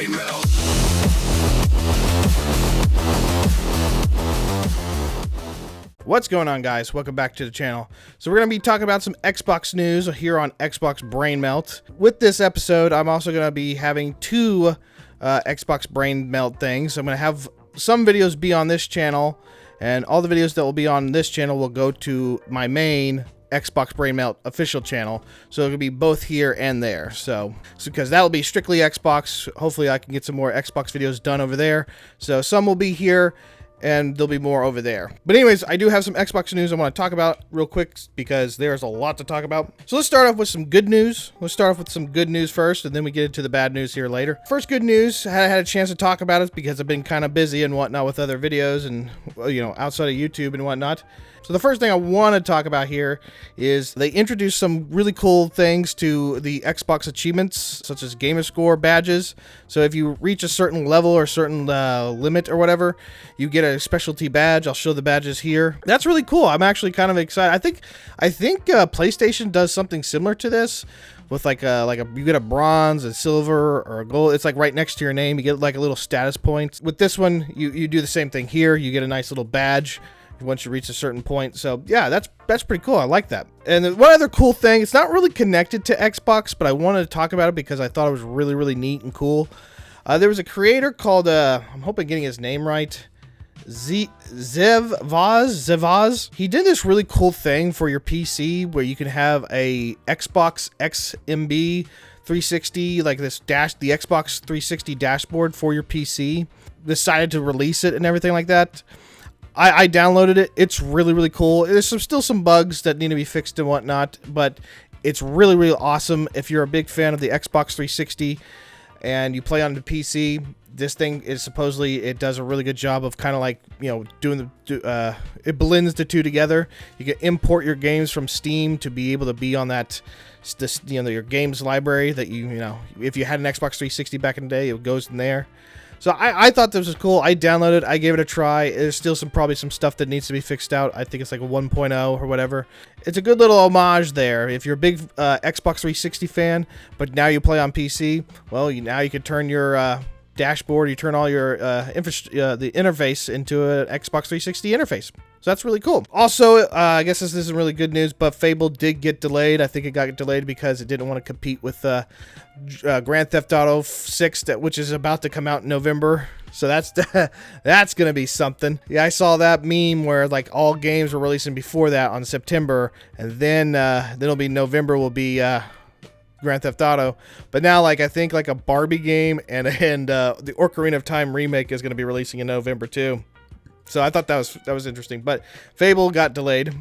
brain melt. What's going on, guys? Welcome back to the channel. So we're going to be talking about some Xbox news here on Xbox Brain Melt. With this episode, I'm also going to be having two Xbox Brain Melt things. I'm going to have some videos be on this channel, and all the videos that will be on this channel will go to my main Xbox Brain Melt official channel. So it'll be both here and there. So because that will be strictly Xbox. Hopefully I can get some more Xbox videos done over there. So some will be here, and there'll be more over there. But anyways, I do have some Xbox news I want to talk about real quick because there's a lot to talk about. So let's start off with some good news. Let's start off with some good news first, and then we get into the bad news here later. First good news, I had a chance to talk about it because I've been kind of busy and whatnot with other videos and, you know, outside of YouTube and whatnot. So the first thing I want to talk about here is they introduced some really cool things to the Xbox achievements, such as gamer score badges. So if you reach a certain level or certain limit or whatever, you get a specialty badge. I'll show the badges here. That's really cool. I'm actually kind of excited. I think PlayStation does something similar to this, with you get a bronze, a silver, or a gold. It's like right next to your name. You get like a little status point. With this one, you do the same thing here. You get a nice little badge once you reach a certain point. So yeah, that's pretty cool. I like that. And one other cool thing, it's not really connected to Xbox, but I wanted to talk about it because I thought it was really, really neat and cool. There was a creator called, I'm hoping I'm getting his name right, Zevaz. He did this really cool thing for your PC where you can have a Xbox XMB 360, like this the Xbox 360 dashboard for your PC. Decided to release it and everything like that. I downloaded it. It's really, really cool. There's still some bugs that need to be fixed and whatnot, but it's really, really awesome. If you're a big fan of the Xbox 360 and you play on the PC, this thing is supposedly, it does a really good job of kind of like, you know, it blends the two together. You can import your games from Steam to be able to be on that, you know, your games library that you know, if you had an Xbox 360 back in the day, it goes in there. So I thought this was cool. I downloaded it. I gave it a try. There's still probably some stuff that needs to be fixed out. I think it's like a 1.0 or whatever. It's a good little homage there. If you're a big Xbox 360 fan, but now you play on PC, well, now you can turn your dashboard, you turn all your the interface into an Xbox 360 interface. So that's really cool. Also, I guess this isn't really good news, but Fable did get delayed. I think it got delayed because it didn't want to compete with Grand Theft Auto 6, which is about to come out in November. So that's going to be something. Yeah, I saw that meme where like all games were releasing before that on September, and then it'll be November will be Grand Theft Auto. But now, like, I think like a Barbie game and the Ocarina of Time remake is going to be releasing in November too. So I thought that was interesting, but Fable got delayed.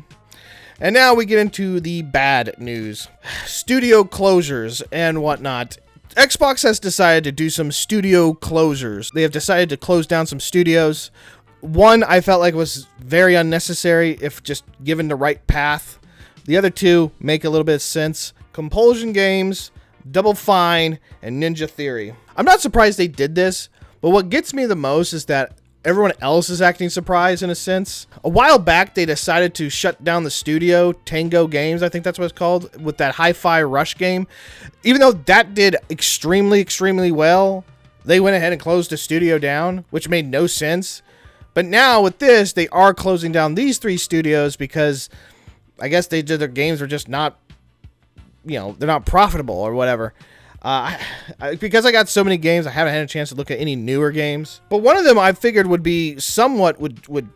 And now we get into the bad news. Studio closures and whatnot. Xbox has decided to do some studio closures. They have decided to close down some studios. One I felt like was very unnecessary if just given the right path. The other two make a little bit of sense. Compulsion Games, Double Fine, and Ninja Theory. I'm not surprised they did this, but what gets me the most is that everyone else is acting surprised in a sense. A while back, they decided to shut down the studio, Tango Games, I think that's what it's called, with that Hi-Fi Rush game. Even though that did extremely, extremely well, they went ahead and closed the studio down, which made no sense. But now with this, they are closing down these three studios because I guess their games were just not, you know, they're not profitable or whatever. Because I got so many games, I haven't had a chance to look at any newer games. But one of them I figured would be somewhat would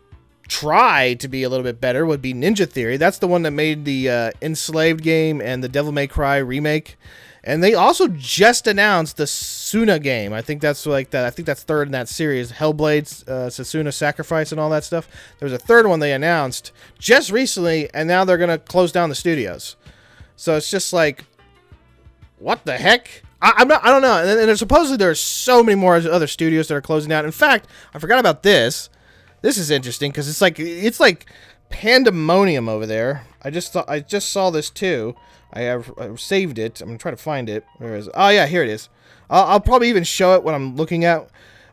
try to be a little bit better would be Ninja Theory. That's the one that made the Enslaved game and the Devil May Cry remake. And they also just announced the Suna game. I think that's like that. I think that's third in that series, Hellblade, Setsuna Sacrifice, and all that stuff. There was a third one they announced just recently, and now they're gonna close down the studios. So it's just like, what the heck? I don't know. And there's supposedly there's so many more other studios that are closing down. In fact, I forgot about this. This is interesting because it's like pandemonium over there. I just saw this too. I saved it. I'm gonna try to find it. Where is it? Oh yeah, here it is. I'll probably even show it when I'm looking at.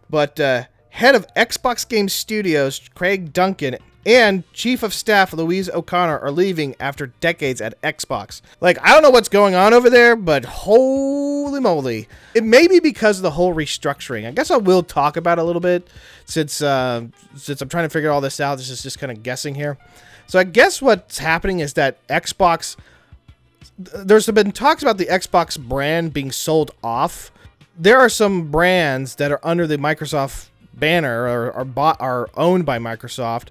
But head of Xbox Game Studios, Craig Duncan, and Chief of Staff Louise O'Connor are leaving after decades at Xbox. Like, I don't know what's going on over there, but holy moly. It may be because of the whole restructuring. I guess I will talk about it a little bit since I'm trying to figure all this out. This is just kind of guessing here. So I guess what's happening is that Xbox... There's been talks about the Xbox brand being sold off. There are some brands that are under the Microsoft banner or are owned by Microsoft,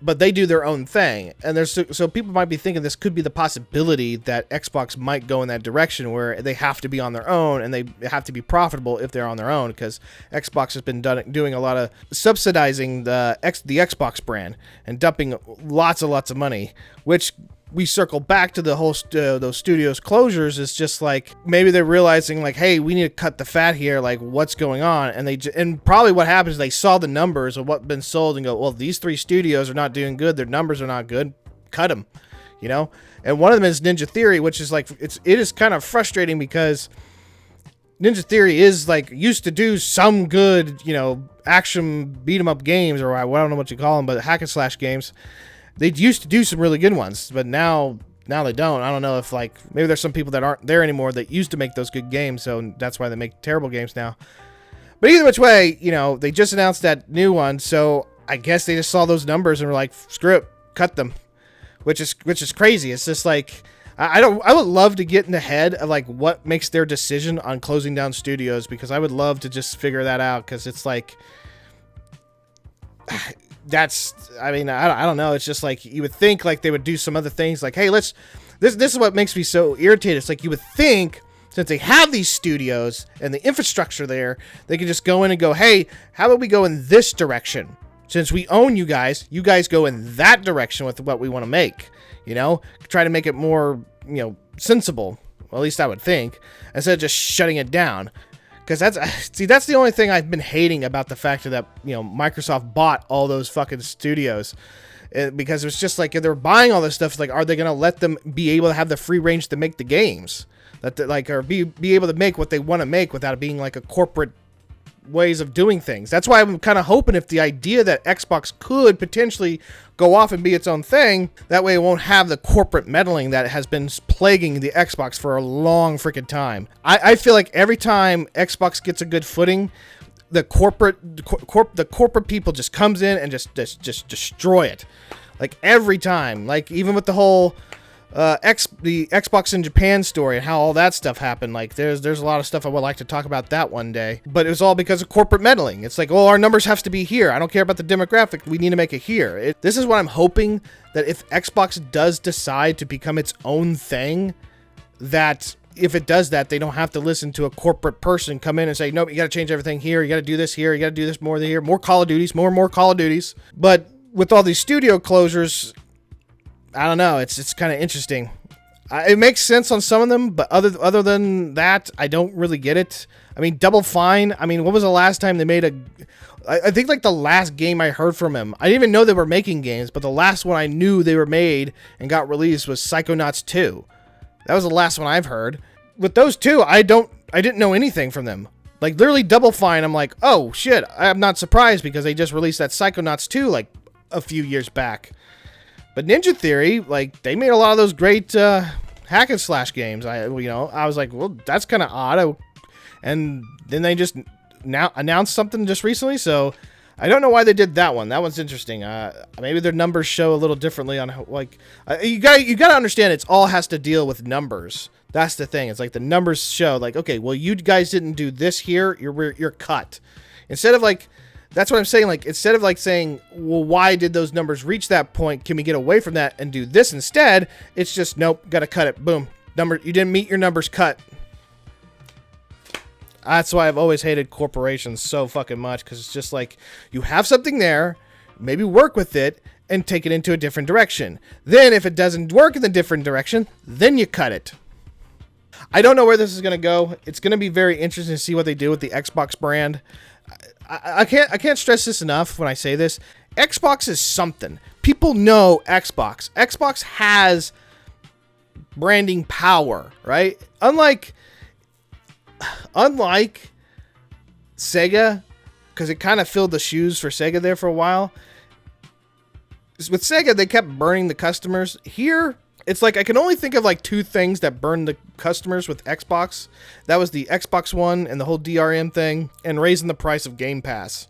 but they do their own thing. And so people might be thinking this could be the possibility that Xbox might go in that direction where they have to be on their own and they have to be profitable if they're on their own, because Xbox has been doing a lot of subsidizing the Xbox brand and dumping lots of money, which we circle back to the whole those studios closures. Is just like maybe they're realizing like, hey, we need to cut the fat here, like what's going on. And probably what happens is they saw the numbers of what's been sold and go, well, these 3 studios are not doing good, their numbers are not good, cut them, you know. And one of them is Ninja Theory, which is like it is kind of frustrating because Ninja Theory is like used to do some good, you know, action beat 'em up games, or I don't know what you call them, but hack and slash games. They used to do some really good ones, but now they don't. I don't know if like maybe there's some people that aren't there anymore that used to make those good games, so that's why they make terrible games now. But either which way, you know, they just announced that new one, so I guess they just saw those numbers and were like, screw it, cut them, which is crazy. It's just like I would love to get in the head of like what makes their decision on closing down studios, because I would love to just figure that out, because it's like I don't know. It's just like you would think like they would do some other things like, hey, this is what makes me so irritated. It's like you would think since they have these studios and the infrastructure there, they can just go in and go, hey, how about we go in this direction? Since we own you guys go in that direction with what we want to make, you know, try to make it more, you know, sensible. Well, at least I would think, instead of just shutting it down. Because that's the only thing I've been hating about the fact that, you know, Microsoft bought all those fucking studios. Because it was just like, if they're buying all this stuff, it's like, are they going to let them be able to have the free range to make the games? That like, or be able to make what they want to make without it being like a corporate ways of doing things. That's why I'm kind of hoping if the idea that Xbox could potentially go off and be its own thing, that way it won't have the corporate meddling that has been plaguing the Xbox for a long freaking time. I feel like every time Xbox gets a good footing, the corporate people just comes in and just destroy it. Like every time, like even with the whole the Xbox in Japan story and how all that stuff happened. Like there's a lot of stuff I would like to talk about that one day, but it was all because of corporate meddling. It's like, well, our numbers have to be here. I don't care about the demographic. We need to make it here. This is what I'm hoping, that if Xbox does decide to become its own thing, that if it does that, they don't have to listen to a corporate person come in and say, nope, you got to change everything here. You got to do this here. You got to do this more here. More Call of Duties, more Call of Duties. But with all these studio closures, I don't know. It's kind of interesting. It makes sense on some of them, but other than that, I don't really get it. I mean, Double Fine. I mean, what was the last time they made a... I think like the last game I heard from him, I didn't even know they were making games, but the last one I knew they were made and got released was Psychonauts 2. That was the last one I've heard. With those two, I didn't know anything from them. Like literally Double Fine, I'm like, oh shit, I'm not surprised because they just released that Psychonauts 2 like a few years back. But Ninja Theory, like, they made a lot of those great hack and slash games. I was like, well, that's kind of odd. And then they just now announced something just recently, so I don't know why they did that one. That one's interesting. Maybe their numbers show a little differently on how, like, you got to understand, it's all has to deal with numbers. That's the thing. It's like the numbers show, like, okay, well, you guys didn't do this here. You're cut. Instead of like. That's what I'm saying. Like, instead of like saying, well, why did those numbers reach that point? Can we get away from that and do this instead? It's just, nope, got to cut it. Boom. You didn't meet your numbers, cut. That's why I've always hated corporations so fucking much. Because it's just like, you have something there, maybe work with it and take it into a different direction. Then if it doesn't work in the different direction, then you cut it. I don't know where this is going to go. It's going to be very interesting to see what they do with the Xbox brand. I can't stress this enough when I say this. Xbox is something. People know Xbox. Xbox has branding power, right? Unlike Sega, because it kind of filled the shoes for Sega there for a while. With Sega, they kept burning the customers. Here, it's like I can only think of like 2 things that burned the customers with Xbox. That was the Xbox One and the whole DRM thing, and raising the price of Game Pass.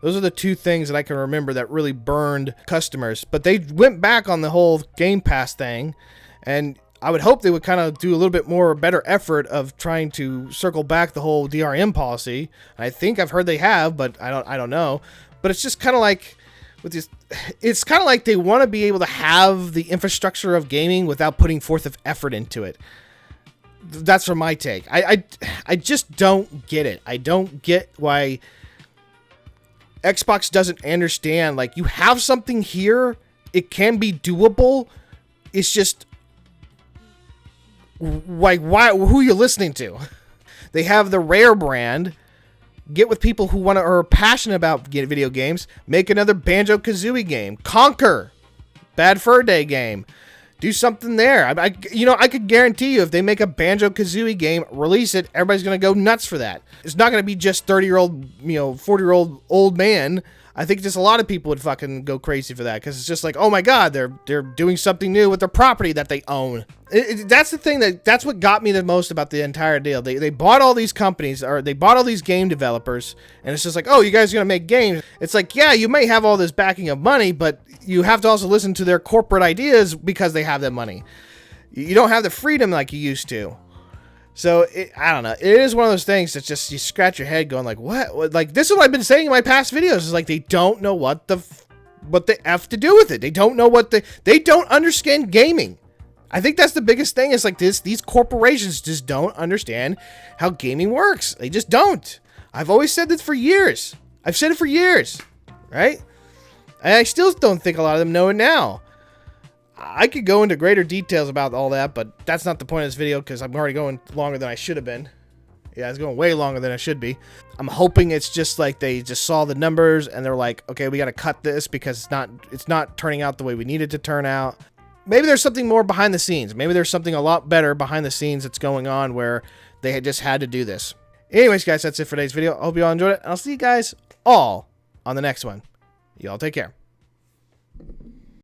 Those are the 2 things that I can remember that really burned customers. But they went back on the whole Game Pass thing, and I would hope they would kind of do a little bit more better effort of trying to circle back the whole DRM policy. I think I've heard they have, but I don't know. But it's just kind of like with this, it's kind of like they want to be able to have the infrastructure of gaming without putting forth of effort into it. That's from my take. I just don't get it. I don't get why Xbox doesn't understand. Like, you have something here, it can be doable. It's just like, why? Who are you listening to? They have the Rare brand. Get with people who are passionate about video games. Make another Banjo-Kazooie game. Conquer. Bad Fur Day game. Do something there. I could guarantee you if they make a Banjo-Kazooie game, release it, everybody's going to go nuts for that. It's not going to be just 30-year-old, 40-year-old old man. I think just a lot of people would fucking go crazy for that, because it's just like, oh my god, they're doing something new with their property that they own. That's the thing that's what got me the most about the entire deal. They bought all these companies, or they bought all these game developers, and it's just like, oh, you guys are gonna make games. It's like, yeah, you may have all this backing of money, but you have to also listen to their corporate ideas because they have that money. You don't have the freedom like you used to. So, I don't know. It is one of those things that just, you scratch your head going like, what? Like, this is what I've been saying in my past videos. Is like, they don't know what the F to do with it. They don't know they don't understand gaming. I think that's the biggest thing, is like these corporations just don't understand how gaming works. They just don't. I've always said this for years. I've said it for years, right? And I still don't think a lot of them know it now. I could go into greater details about all that, but that's not the point of this video, because I'm already going longer than I should have been. Yeah, it's going way longer than I should be. I'm hoping it's just like they just saw the numbers and they're like, okay, we got to cut this because it's not turning out the way we need it to turn out. Maybe there's something more behind the scenes. Maybe there's something a lot better behind the scenes that's going on where they just had to do this. Anyways, guys, that's it for today's video. I hope you all enjoyed it, and I'll see you guys all on the next one. You all take care.